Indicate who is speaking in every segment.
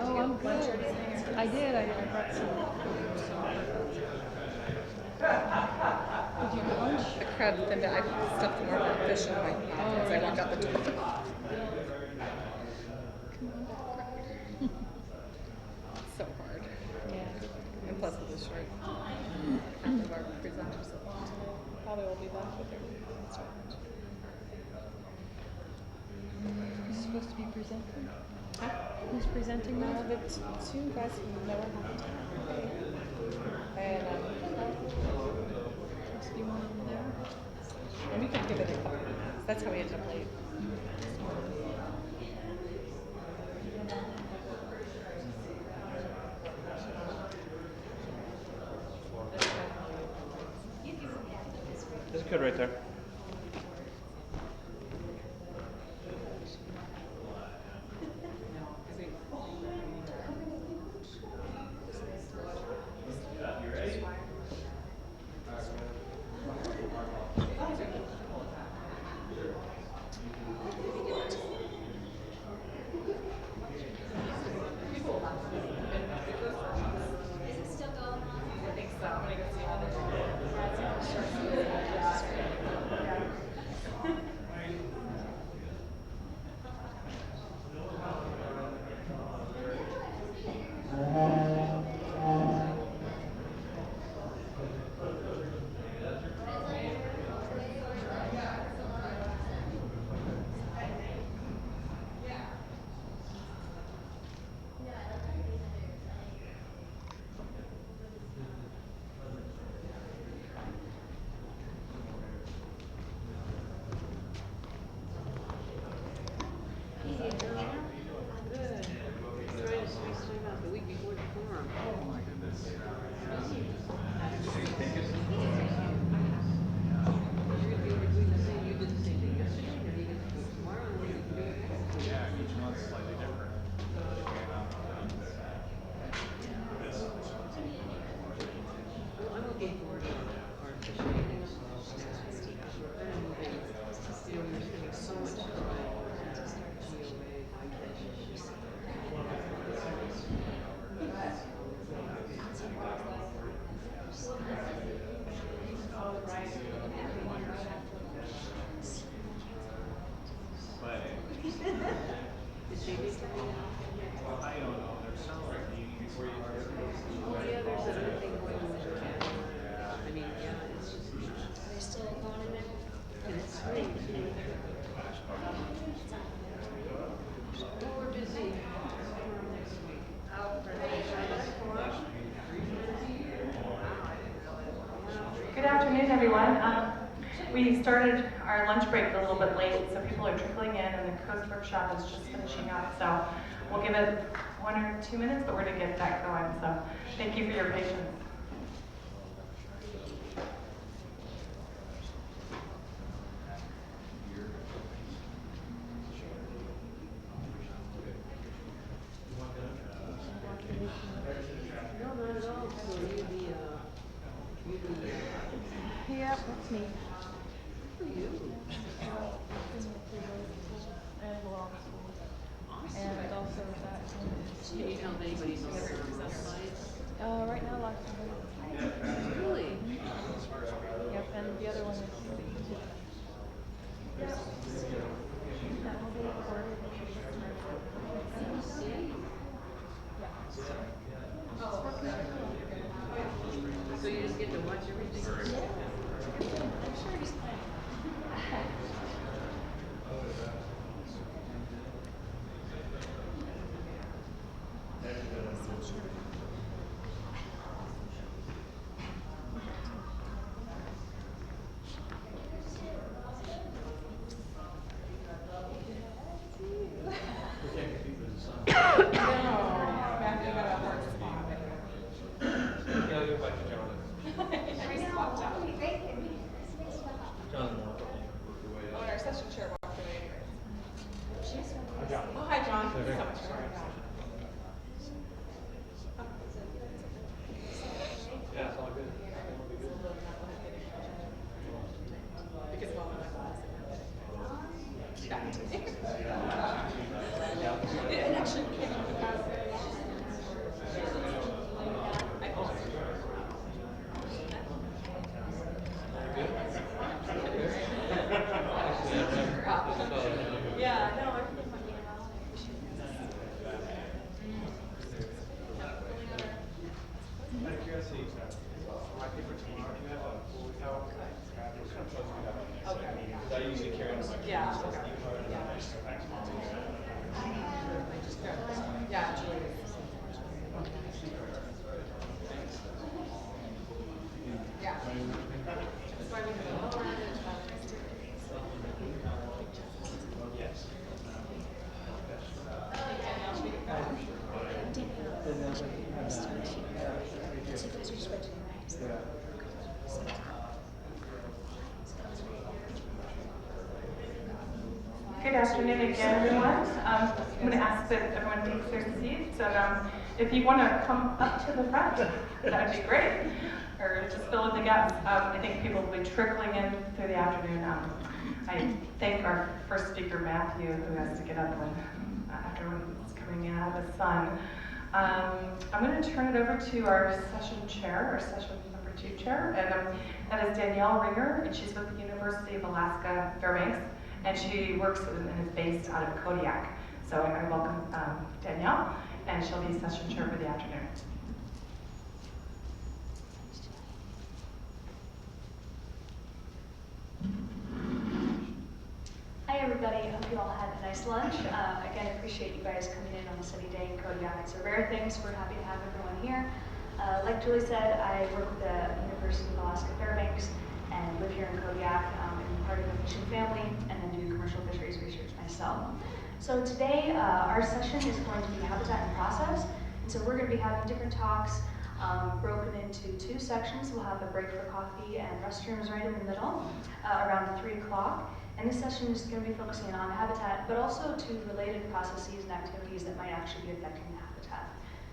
Speaker 1: Oh, I'm good. I did. I brought some. Did you have lunch?
Speaker 2: The crab thinned it. I stuffed more of that fish in my mouth as I walked out the door. Come on back, so hard.
Speaker 1: Yeah.
Speaker 2: And plus it was short. Half of our presenters.
Speaker 3: Probably will be back with her.
Speaker 1: Who's supposed to be presenting?
Speaker 3: Huh?
Speaker 1: Who's presenting now?
Speaker 3: The two guys who never happened. And
Speaker 1: Do you want them there?
Speaker 3: and we could give it a couple minutes. That's how we ended up late.
Speaker 4: That's good right there.
Speaker 5: Good afternoon, everyone. We started our lunch break a little bit late, so people are trickling in, and the Coast Workshop is just finishing up. So we'll give it 1 or 2 minutes, but we're going to get that going. So thank you for your patience.
Speaker 1: Yeah, that's me. And law school. And also that.
Speaker 6: Do you know if anybody's on the slides?
Speaker 1: Right now, lots of them.
Speaker 6: Really?
Speaker 1: Yep, and the other one is. That will be recorded.
Speaker 6: So you just get to watch everything?
Speaker 3: Matthew got a hard spot.
Speaker 4: Yeah, I'll go back to Jonathan. Jonathan,
Speaker 3: Oh, and our session chair walked away anyways.
Speaker 4: Hi, John.
Speaker 3: Oh, hi, John. So much for
Speaker 4: Yeah, it's all good.
Speaker 3: because of all the
Speaker 4: Yeah.
Speaker 3: it actually came up. Yeah, no, everything went really well. I appreciate it.
Speaker 4: Out of curiosity, my favorite team, do you have a full account?
Speaker 3: Okay.
Speaker 4: Because I usually carry on my.
Speaker 3: Yeah, okay. Yeah, Julie. Yeah. That's why we have a little bit
Speaker 4: Yes.
Speaker 5: Good afternoon again, everyone. I'm going to ask that everyone takes their seats, and if you want to come up to the front, that would be great, or just fill in the gaps. I think people will be trickling in through the afternoon. I thank our first speaker, Matthew, who has to get up after it's coming out of the sun. I'm going to turn it over to our session chair, our session number 2 chair, and that is Danielle Ringer, and she's with the University of Alaska Fairbanks. And she works and is based out of Kodiak. So I welcome Danielle, and she'll be session chair for the afternoon.
Speaker 7: Hi everybody, I hope you all had a nice lunch. Again, appreciate you guys coming in on the sunny day in Kodiak. It's a rare thing, so we're happy to have everyone here. Like Julie said, I work with the University of Alaska Fairbanks and live here in Kodiak. I'm part of the fishing family and then do commercial fisheries research myself. So today, our session is going to be habitat and process. And so we're going to be having different talks broken into 2 sections. We'll have a break for coffee and restrooms right in the middle around 3 o'clock. And this session is going to be focusing on habitat, but also to related processes and activities that might actually be affecting the habitat.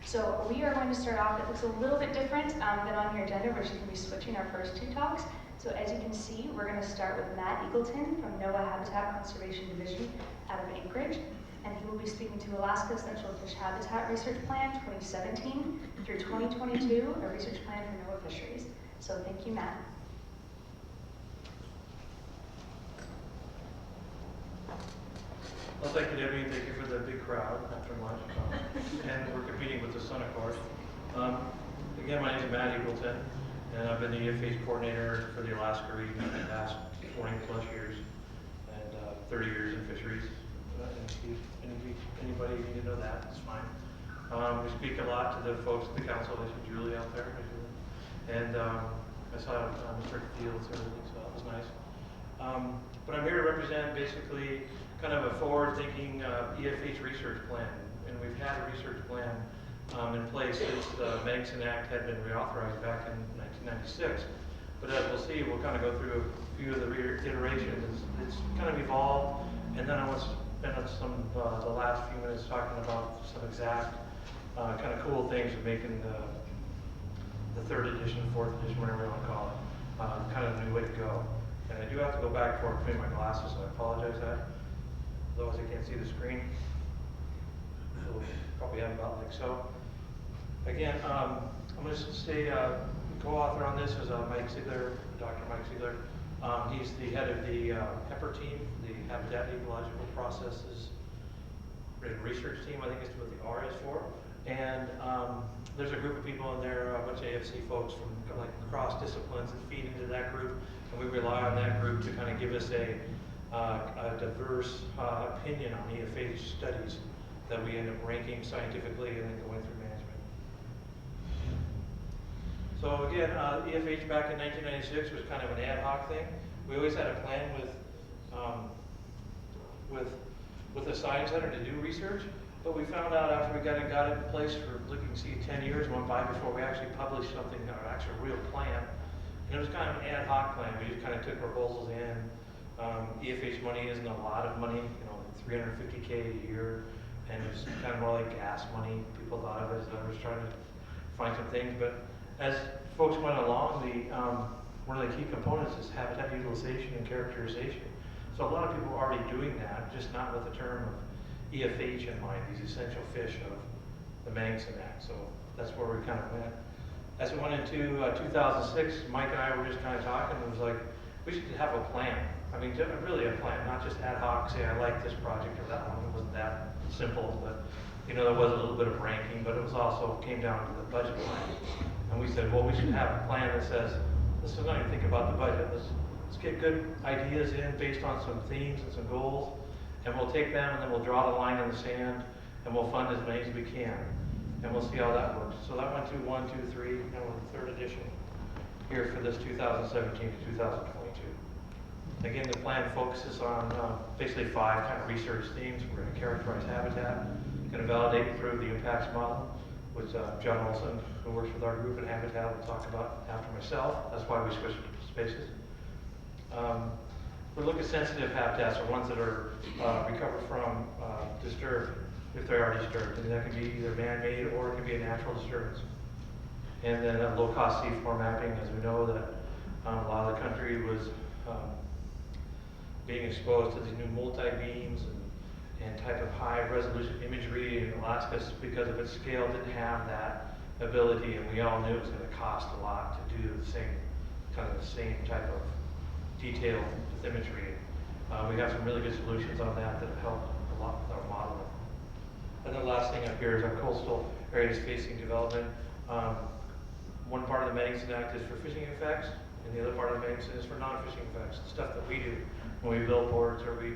Speaker 7: So we are going to start off, it looks a little bit different than on your agenda. We're just going to be switching our first 2 talks. So as you can see, we're going to start with Matt Eagleton from NOAA Habitat Conservation Division out of Anchorage. And he will be speaking to Alaska Central Fish Habitat Research Plan 2017 through 2022, a research plan for NOAA fisheries. So thank you, Matt.
Speaker 8: Well, thank you, Debbie, and thank you for the big crowd after lunch. And we're competing with the sun, of course. Again, my name is Matt Eagleton, and I've been the EFA's coordinator for the Alaska region for the past 20 plus years, and 30 years in fisheries. Anybody need to know that, it's fine. We speak a lot to the folks at the council. I see Julie out there. And I saw Mr. Fields and everything, so that was nice. But I'm here to represent basically kind of a forward-thinking EFH research plan. And we've had a research plan in place since the Magnuson Act had been reauthorized back in 1996. But as we'll see, we'll kind of go through a few of the iterations. It's kind of evolved, and then I want to spend some the last few minutes talking about some exact kind of cool things of making the third edition, fourth edition, whatever you want to call it, kind of a new way to go. And I do have to go back for putting my glasses, so I apologize that. Otherwise I can't see the screen. So we'll probably have about like so. Again, I'm going to say co-author on this is Mike Ziegler, Dr. Mike Ziegler. He's the head of the HEPR team, the Habitat Ecological Processes Research Team, I think is what the R is for. And there's a group of people in there, a bunch of AFC folks from like across disciplines that feed into that group, and we rely on that group to kind of give us a diverse opinion on EFH studies that we end up ranking scientifically and then going through management. So again, EFH back in 1996 was kind of an ad hoc thing. We always had a plan with the Science Center to do research, but we found out after we got it in place for looking to see 10 years went by before we actually published something, or actually a real plan. And it was kind of an ad hoc plan. We just kind of took proposals in. EFH money isn't a lot of money, you know, like $350K a year, and it's kind of more like gas money. People thought of it as I was trying to find some things, but as folks went along, one of the key components is habitat utilization and characterization. So a lot of people are already doing that, just not with the term of EFH in mind, these essential fish of the Magnuson Act. So that's where we kind of went. As we went into 2006, Mike and I were just kind of talking, and it was like, we should have a plan. I mean, really a plan, not just ad hoc, say I like this project or that one. It wasn't that simple, but you know, there was a little bit of ranking, but it was also came down to the budget line. And we said, well, we should have a plan that says, let's not even think about the budget. Let's get good ideas in based on some themes and some goals, and we'll take them and then we'll draw the line in the sand and we'll fund as many as we can. And we'll see how that works. So that went through 1, 2, 3, and we're in the third edition here for this 2017 to 2022. Again, the plan focuses on basically 5 kind of research themes. We're going to characterize habitat, going to validate and prove the impacts model, which John Olson, who works with our group in Habitat, will talk about after myself. That's why we switched spaces. We'll look at sensitive habitats, or ones that are recovered from disturbed, if they're already disturbed. And that can be either man-made or it can be a natural disturbance. And then low-cost C4 mapping, as we know that a lot of the country was being exposed to these new multi-beams and type of high-resolution imagery, and Alaska, because of its scale, didn't have that ability, and we all knew it was going to cost a lot to do the same type of detail with imagery. We have some really good solutions on that that help a lot with our modeling. And the last thing up here is our coastal areas facing development. One part of the Magnuson Act is for fishing effects, and the other part of the Magnuson is for non-fishing effects, the stuff that we do when we build ports or we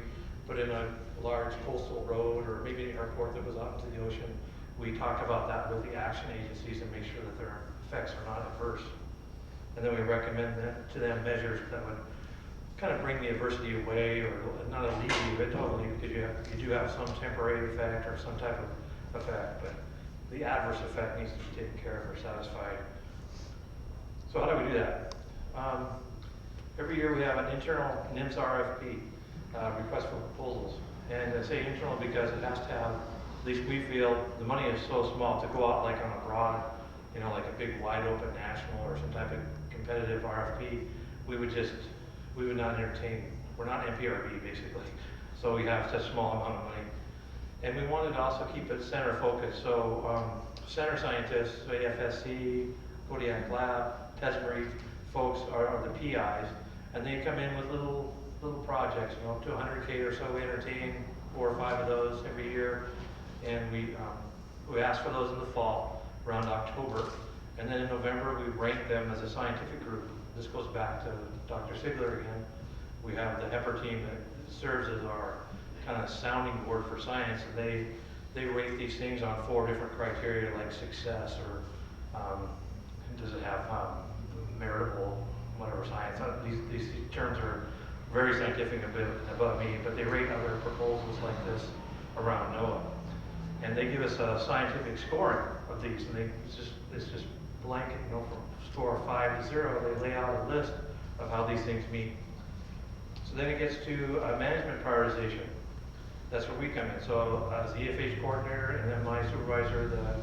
Speaker 8: put in a large coastal road or maybe an airport that goes out into the ocean. We talk about that with the action agencies and make sure that their effects are not adverse. And then we recommend to them measures that would kind of bring the adversity away, or not alleviate it totally, because you do have some temporary effect or some type of effect, but the adverse effect needs to be taken care of or satisfied. So how do we do that? Every year we have an internal NIMS RFP, request for proposals. And I say internal because it has to have, at least we feel, the money is so small to go out like on a broad, you know, like a big wide open national or some type of competitive RFP, we would not entertain. We're not NPRB basically. So we have such a small amount of money. And we wanted to also keep it center focused. So center scientists, so AFSC, Kodiak Lab, Tesmery folks are the PIs, and they come in with little projects, you know, up to 100K or so. We entertain 4 or 5 of those every year, and we ask for those in the fall, around October, and then in November we rank them as a scientific group. This goes back to Dr. Ziegler again. We have the HEPR team that serves as our kind of sounding board for science, and they rate these things on 4 different criteria, like success, or does it have meritable these terms are very scientific a bit above me, but they rate other proposals like this around NOAA. And they give us a scientific scoring of these, and it's just blanket, you know, from score 5 to 0, they lay out a list of how these things meet. So then it gets to management prioritization. That's where we come in. So as the EFH coordinator and then my supervisor, the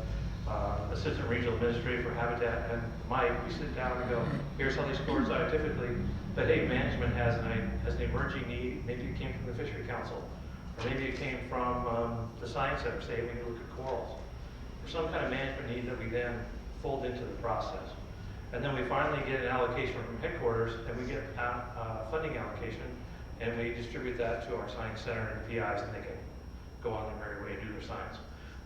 Speaker 8: assistant regional administrator for Habitat, and Mike, we sit down and go, here's how they score scientifically, but hey, management has an emerging need. Maybe it came from the Fishery Council, or maybe it came from the Science Center, say we need to look at corals. There's some kind of management need that we then fold into the process. And then we finally get an allocation from headquarters, and we get funding allocation, and we distribute that to our Science Center and PIs, and they can go on their merry way and do their science.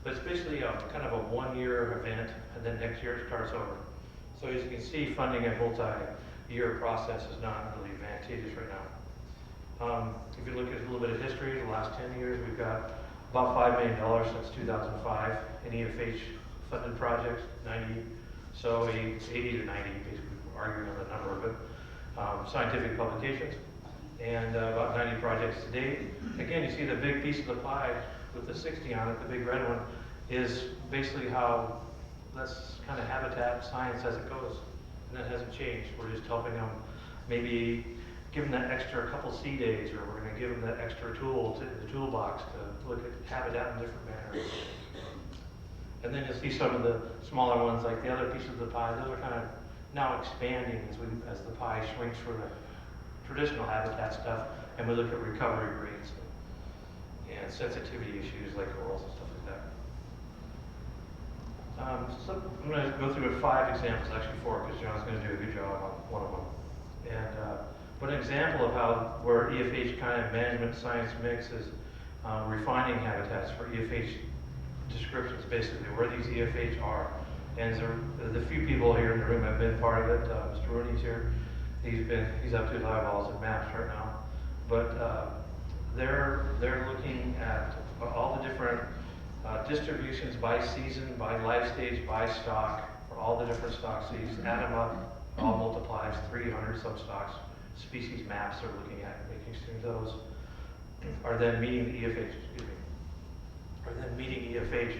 Speaker 8: But it's basically kind of a one-year event, and then next year it starts over. So as you can see, funding a multi-year process is not really advantageous right now. If you look at a little bit of history, the last 10 years, we've got about $5 million since 2005 in EFH funded projects, 80 to 90, basically arguing on the number of it, scientific publications, and about 90 projects to date. Again, you see the big piece of the pie with the 60 on it, the big red one, is basically how that's kind of habitat science as it goes. And that hasn't changed. We're just helping them maybe give them that extra couple C days, or we're going to give them that extra tool to the toolbox to look at habitat in different manners. And then you'll see some of the smaller ones, like the other piece of the pie, those are kind of now expanding as the pie shrinks for the traditional habitat stuff, and we look at recovery rates and sensitivity issues like corals and stuff like that. So I'm going to go through 5 examples, actually 4, because John's going to do a good job on one of them. And but an example of how where EFH kind of management science mix is refining habitats for EFH descriptions, basically where these EFH are. And the few people here in the room have been part of it. Mr. Rooney's here. He's up to his eyeballs at maps right now. But they're looking at all the different distributions by season, by life stage, by stock, for all the different stock. So you just add them up, all multiplies 300 substocks. Species maps they're looking at, making sure those are then meeting the EFH,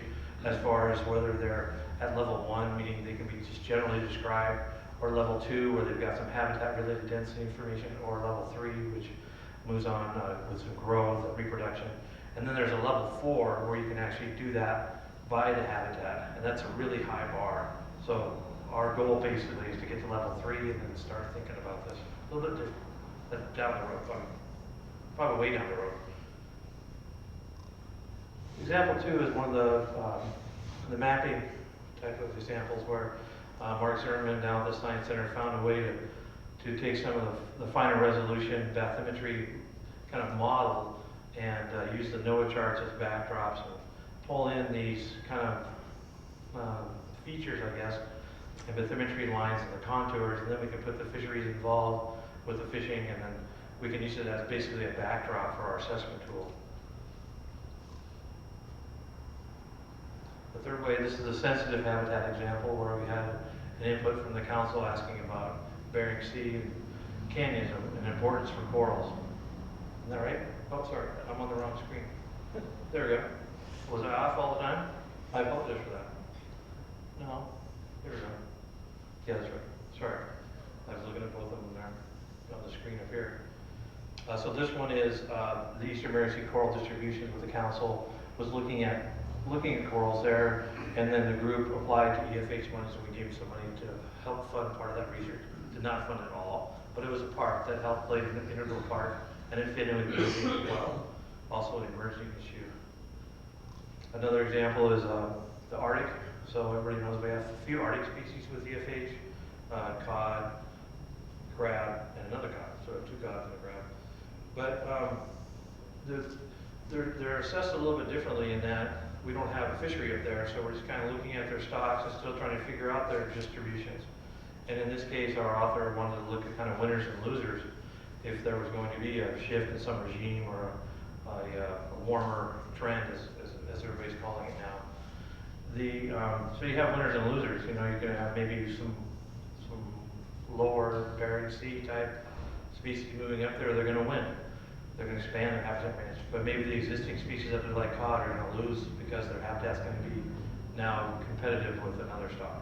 Speaker 8: as far as whether they're at level 1, meaning they can be just generally described, or level 2, where they've got some habitat-related density information, or level 3, which moves on with some growth and reproduction. And then there's a level 4, where you can actually do that by the habitat, and that's a really high bar. So our goal basically is to get to level 3 and then start thinking about this a little bit different, down the road, probably way down the road. Example 2 is one of the mapping type of examples where Mark Zimmerman down at the Science Center found a way to take some of the finer resolution bathymetry kind of model and use the NOAA charts as backdrops and pull in these kind of features, I guess, and bathymetry lines and the contours, and then we can put the fisheries involved with the fishing, and then we can use it as basically a backdrop for our assessment tool. The third way, this is a sensitive habitat example where we had an input from the council asking about Bering Sea and canyons and importance for corals. Isn't that right? Oh, sorry, I'm on the wrong screen. There we go. Was I off all the time? I apologize for that. No, there we go. Yeah, that's right. Sorry. I was looking at both of them there on the screen up here. So this one is the Eastern Bering Sea coral distributions with the council was looking at corals there, and then the group applied to EFH money, so we gave some money to help fund part of that research. Did not fund it all, but it was a part that helped play an integral part, and it fit in with EFH as well. Also an emerging issue. Another example is the Arctic. So everybody knows we have a few Arctic species with EFH, cod, crab, and another cod. So 2 cods and a crab. But they're assessed a little bit differently in that we don't have a fishery up there, so we're just kind of looking at their stocks and still trying to figure out their distributions. And in this case, our author wanted to look at kind of winners and losers if there was going to be a shift in some regime or a warmer trend, as everybody's calling it now. So you have winners and losers. You know, you're going to have maybe some lower Bering Sea type species moving up there, they're gonna win. They're gonna expand their habitat range. But maybe the existing species up there like cod are gonna lose because their habitat's gonna be now competitive with another stock.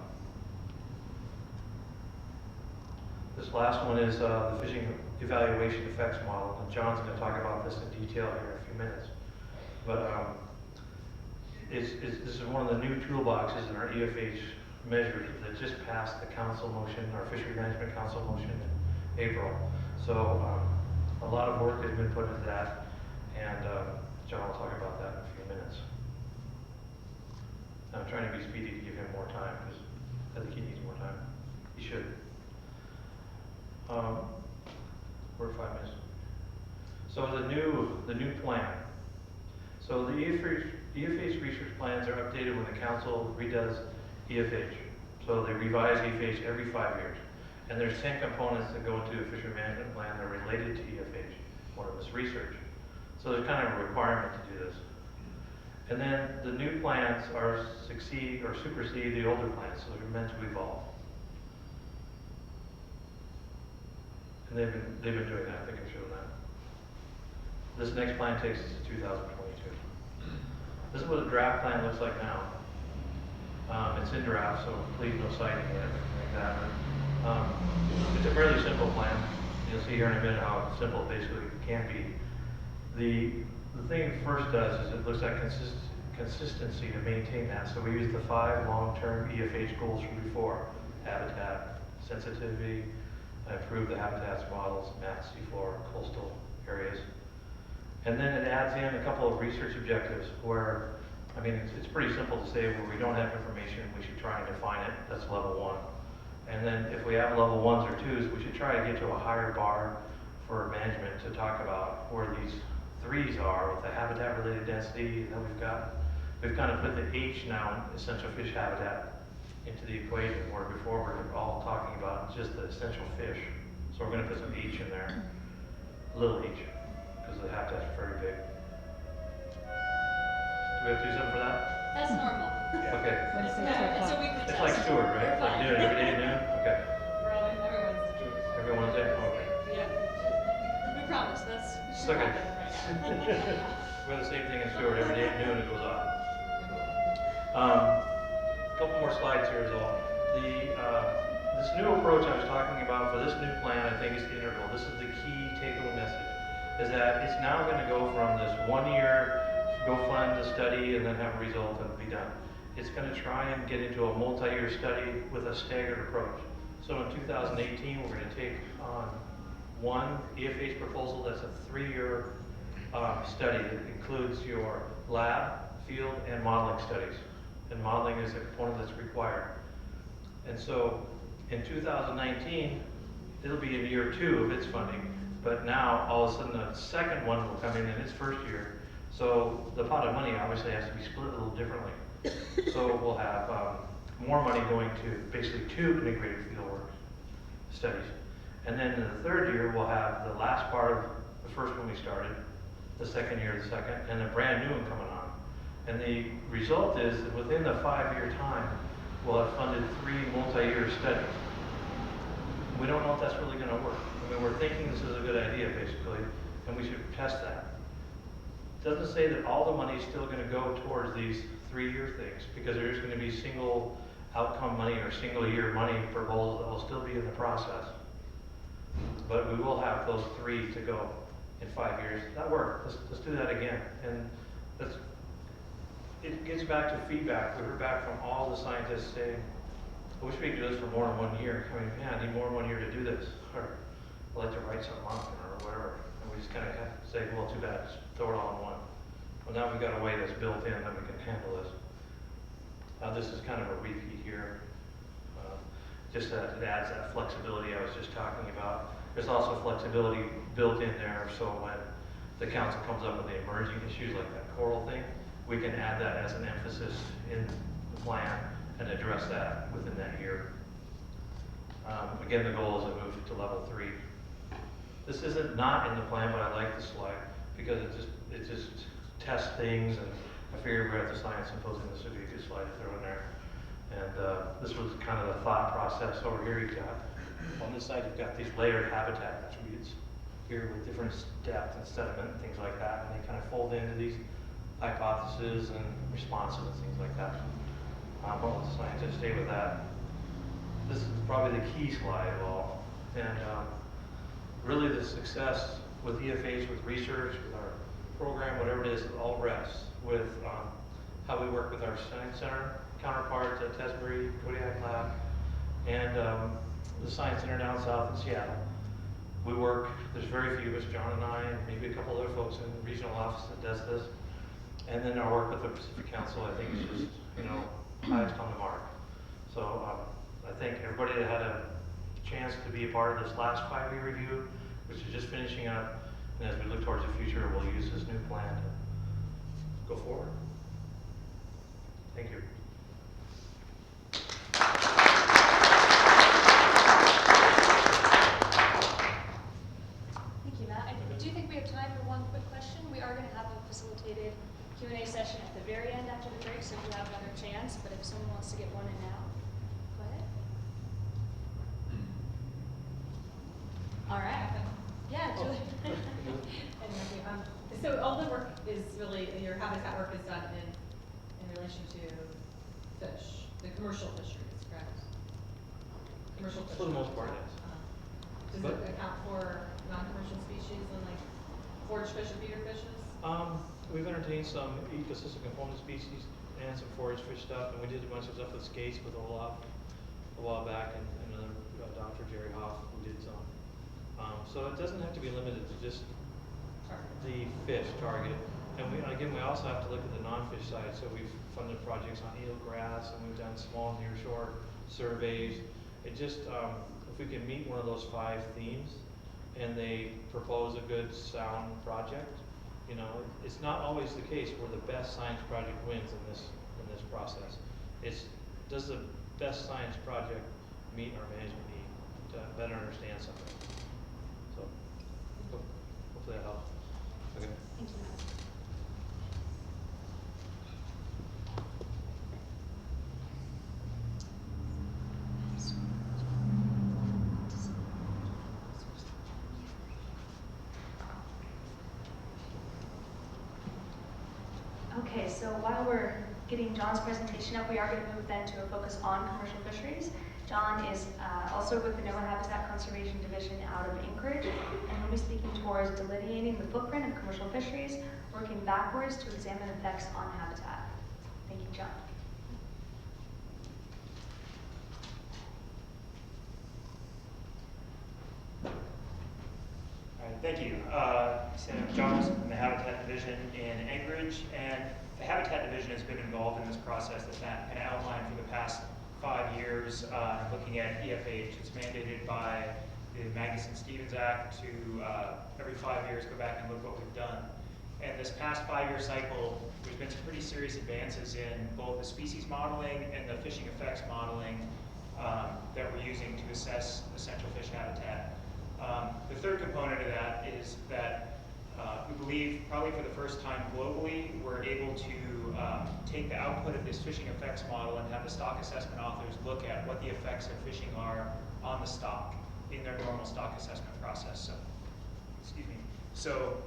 Speaker 8: This last one is the fishing evaluation effects model, and John's going to talk about this in detail here in a few minutes. But this is one of the new toolboxes in our EFH measures that just passed the council motion, our Fishery Management Council motion in April. So a lot of work has been put into that, and John will talk about that in a few minutes. I'm trying to be speedy to give him more time because I think he needs more time. He should. We're 5 minutes. So the new plan. So the EFH research plans are updated when the council redoes EFH. So they revise EFH every 5 years. And there's 10 components that go into a fishery management plan that are related to EFH. One of them is research. So there's kind of a requirement to do this. And then the new plans are succeed or supersede the older plans, so they're meant to evolve. And they've been doing that. I think I've shown that. This next plan takes us to 2022. This is what a draft plan looks like now. It's in draft, so please no citing it, anything like that. But, it's a fairly simple plan. You'll see here in a minute how simple it basically can be. The thing it first does is it looks at consistency to maintain that. So we use the 5 long-term EFH goals from before: habitat, sensitivity, improve the habitats models, MAT, seafloor, coastal areas. And then it adds in a couple of research objectives where, I mean, it's pretty simple to say where we don't have information, we should try and define it. That's level 1. And then if we have level 1s or 2s, we should try to get to a higher bar for management to talk about where these 3s are with the habitat related density. And then we've kind of put the H now, essential fish habitat, into the equation, where before we're all talking about just the essential fish. So we're going to put some H in there, little h, because the habitats are very big. Do we have to do something for that?
Speaker 6: That's normal.
Speaker 8: Okay.
Speaker 6: It's a weekly test.
Speaker 8: It's like Stewart, right?
Speaker 6: We're
Speaker 8: Like
Speaker 6: fine.
Speaker 8: doing it every day at noon? Okay.
Speaker 6: Everyone's.
Speaker 8: Everyone's there? Okay.
Speaker 6: Yeah. We promise, that's.
Speaker 8: It's okay. We have the same thing in Stewart. Every day at noon it goes off. Couple more slides here is all. This new approach I was talking about for this new plan, I think, is integral. This is the key take-home message, is that it's now going to go from this 1 year, go fund the study and then have a result and be done. It's going to try and get into a multi-year study with a staggered approach. So in 2018, we're going to take on one EFH proposal that's a 3-year study that includes your lab, field, and modeling studies. And modeling is a component that's required. And so in 2019, it'll be in year 2 of its funding, but now all of a sudden the second one will come in its first year. So the pot of money obviously has to be split a little differently. So we'll have more money going to basically 2 integrated fieldwork studies. And then in the 3rd year, we'll have the last part of the first one we started, the 2nd year, the second, and a brand new one coming on. And the result is that within the 5-year time, we'll have funded 3 multi-year studies. We don't know if that's really going to work. I mean, we're thinking this is a good idea, basically, and we should test that. It doesn't say that all the money is still going to go towards these 3-year things, because there's going to be single outcome money or single year money proposals that will still be in the process. But we will have those 3 to go in 5 years. That worked. Let's do that again. And it gets back to feedback. We heard back from all the scientists saying, I wish we could do this for more than 1 year. I mean, man, I need more than 1 year to do this. Or I'd like to write something on it or whatever. And we just kind of have to say, well, too bad, just throw it all in one. Well, now we've got a way that's built in that we can handle this. This is kind of a repeat here. Just that it adds that flexibility I was just talking about. There's also flexibility built in there, so when the council comes up with the emerging issues like that coral thing, we can add that as an emphasis in the plan and address that within that year. Again, the goal is to move to level 3. This isn't not in the plan, but I like this slide because it just tests things, and I figured we're at the Science Symposium, this would be a good slide to throw in there. And this was kind of the thought process. Over here you've got, on this side you've got these layered habitat attributes. here with different depth and sediment and things like that, and they kind of fold into these hypotheses and responses and things like that. I'll let the scientists stay with that. This is probably the key slide of all, and really the success with EFH, with research, with our program, whatever it is, it all rests with how we work with our Science Center counterparts at Tesbury, Kodiak Lab, and the Science Center down south in Seattle. We work, there's very few of us, John and I, and maybe a couple other folks in the regional office that does this. And then our work with the Pacific Council, I think, is just, highest on the mark. So I think everybody that had a chance to be a part of this last 5-year review, which is just finishing up, and as we look towards the future, we'll use this new plan to go forward. Thank you.
Speaker 6: Thank you, Matt. I do think we have time for one quick question. We are going to have a facilitated Q&A session at the very end after the break, so you have another chance. But if someone wants to get one in now, go ahead. All right. Yeah, Julie.
Speaker 9: So all the work is really, your habitat work is done in relation to fish, the commercial fisheries, correct? Commercial fisheries.
Speaker 8: For the most part, yes.
Speaker 9: Does it account for non-commercial species and like forage fish or feeder fishes?
Speaker 8: We've entertained some ecosystem component species and some forage fish stuff, and we did a bunch of stuff with skates with Olaf a while back, and another Dr. Jerry Hoff who did some. So it doesn't have to be limited to just the fish target. And we also have to look at the non-fish side. So we've funded projects on eelgrass, and we've done small nearshore surveys. It just, if we can meet one of those 5 themes, and they propose a good, sound project, it's not always the case where the best science project wins in this process. It's, does the best science project meet our management need to better understand something? So, hopefully that helps. Okay.
Speaker 6: Thank you, Matt.
Speaker 7: Okay, so while we're getting John's presentation up, we are going to move then to a focus on commercial fisheries. John is also with the NOAA Habitat Conservation Division out of Anchorage, and he'll be speaking towards delineating the footprint of commercial fisheries, working backwards to examine effects on habitat. Thank you, John.
Speaker 10: All right, thank you. I'm John from the Habitat Division in Anchorage, and the Habitat Division has been involved in this process that Matt kind of outlined for the past 5 years, looking at EFH. It's mandated by the Magnuson-Stevens Act to every 5 years go back and look what we've done. And this past 5-year cycle, there's been some pretty serious advances in both the species modeling and the fishing effects modeling that we're using to assess essential fish habitat. The third component of that is that we believe, probably for the first time globally, we're able to take the output of this fishing effects model and have the stock assessment authors look at what the effects of fishing are on the stock in their normal stock assessment process. So, excuse me. So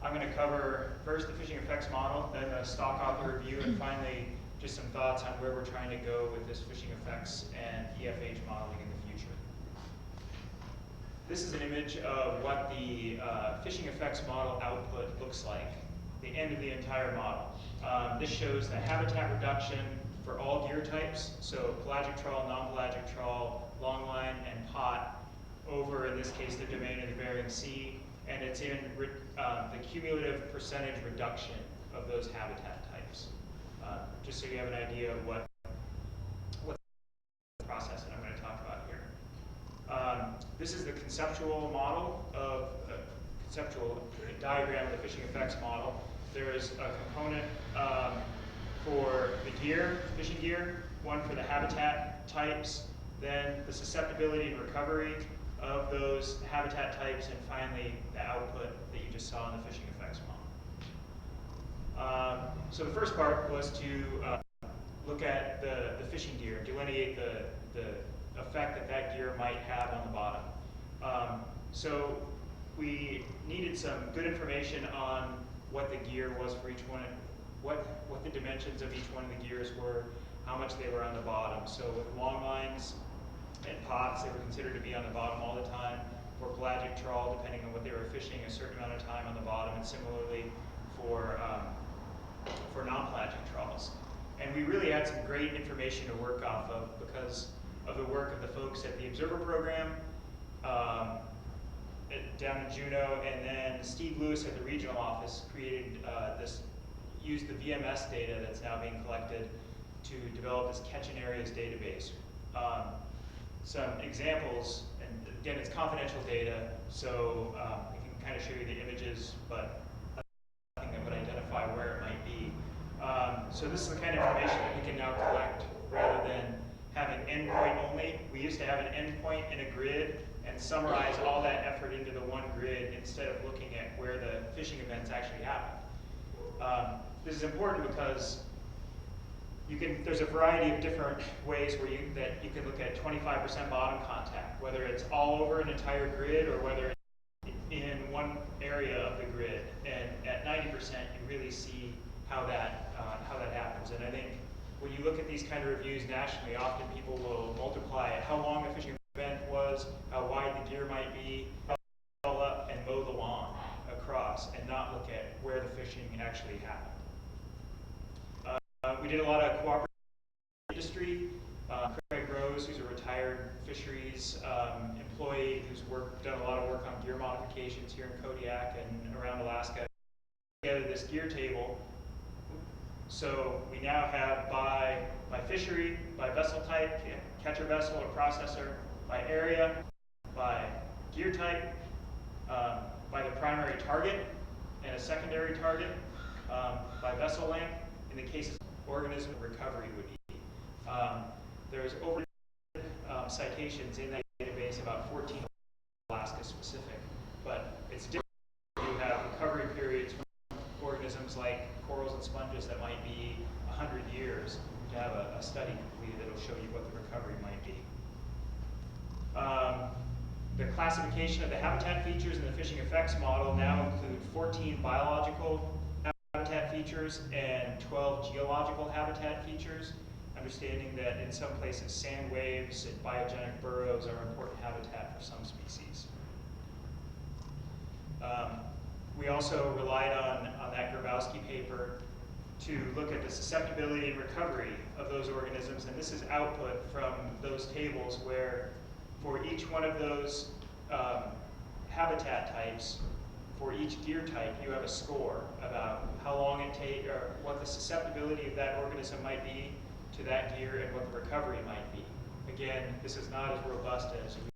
Speaker 10: I'm going to cover first the fishing effects model, then the stock author review, and finally just some thoughts on where we're trying to go with this fishing effects and EFH modeling in the future. This is an image of what the fishing effects model output looks like, the end of the entire model. This shows the habitat reduction for all gear types, so pelagic trawl, non-pelagic trawl, longline, and pot, over, in this case, the domain of the Bering Sea, and it's in the cumulative percentage reduction of those habitat types. Just so you have an idea of what the process that I'm going to talk about here. This is the conceptual model of conceptual diagram of the fishing effects model. There is a component for the gear, fishing gear, one for the habitat types, then the susceptibility and recovery of those habitat types, and finally the output that you just saw in the fishing effects model. So the first part was to look at the fishing gear, delineate the effect that that gear might have on the bottom. So we needed some good information on what the gear was for each one, what the dimensions of each one of the gears were, how much they were on the bottom. So with long lines and pots, they were considered to be on the bottom all the time. For pelagic trawl, depending on what they were fishing, a certain amount of time on the bottom, and similarly for non-pelagic trawls. And we really had some great information to work off of because of the work of the folks at the Observer Program down in Juneau, and then Steve Lewis at the regional office used the VMS data that's now being collected to develop this catch-in areas database. Some examples, and again, it's confidential data, so I can kind of show you the images, but nothing that would identify where it might be. So this is the kind of information that we can now collect rather than having endpoint only. We used to have an endpoint in a grid and summarize all that effort into the one grid instead of looking at where the fishing events actually happened. This is important because there's a variety of different ways that you can look at 25% bottom contact, whether it's all over an entire grid or whether it's in one area of the grid. And at 90%, you really see how that happens. And I think when you look at these kind of reviews nationally, often people will multiply how long a fishing event was, how wide the gear might be, all up and mow the lawn across and not look at where the fishing actually happened. We did a lot of cooperative industry. Craig Rose, who's a retired fisheries employee who's done a lot of work on gear modifications here in Kodiak and around Alaska, together this gear table. So we now have by fishery, by vessel type, catcher vessel or processor, by area, by gear type, by the primary target and a secondary target, by vessel length, in the cases organism recovery would be. There's over citations in that database, about 14 Alaska specific, but it's different. You have recovery periods from organisms like corals and sponges that might be 100 years to have a study completed that will show you what the recovery might be. The classification of the habitat features in the fishing effects model now include 14 biological habitat features and 12 geological habitat features, understanding that in some places sand waves and biogenic burrows are important habitat for some species. We also relied on that Grabowski paper to look at the susceptibility and recovery of those organisms, and this is output from those tables where for each one of those habitat types, for each gear type, you have a score about how long it takes, or what the susceptibility of that organism might be to that gear and what the recovery might be. Again, this is not as robust as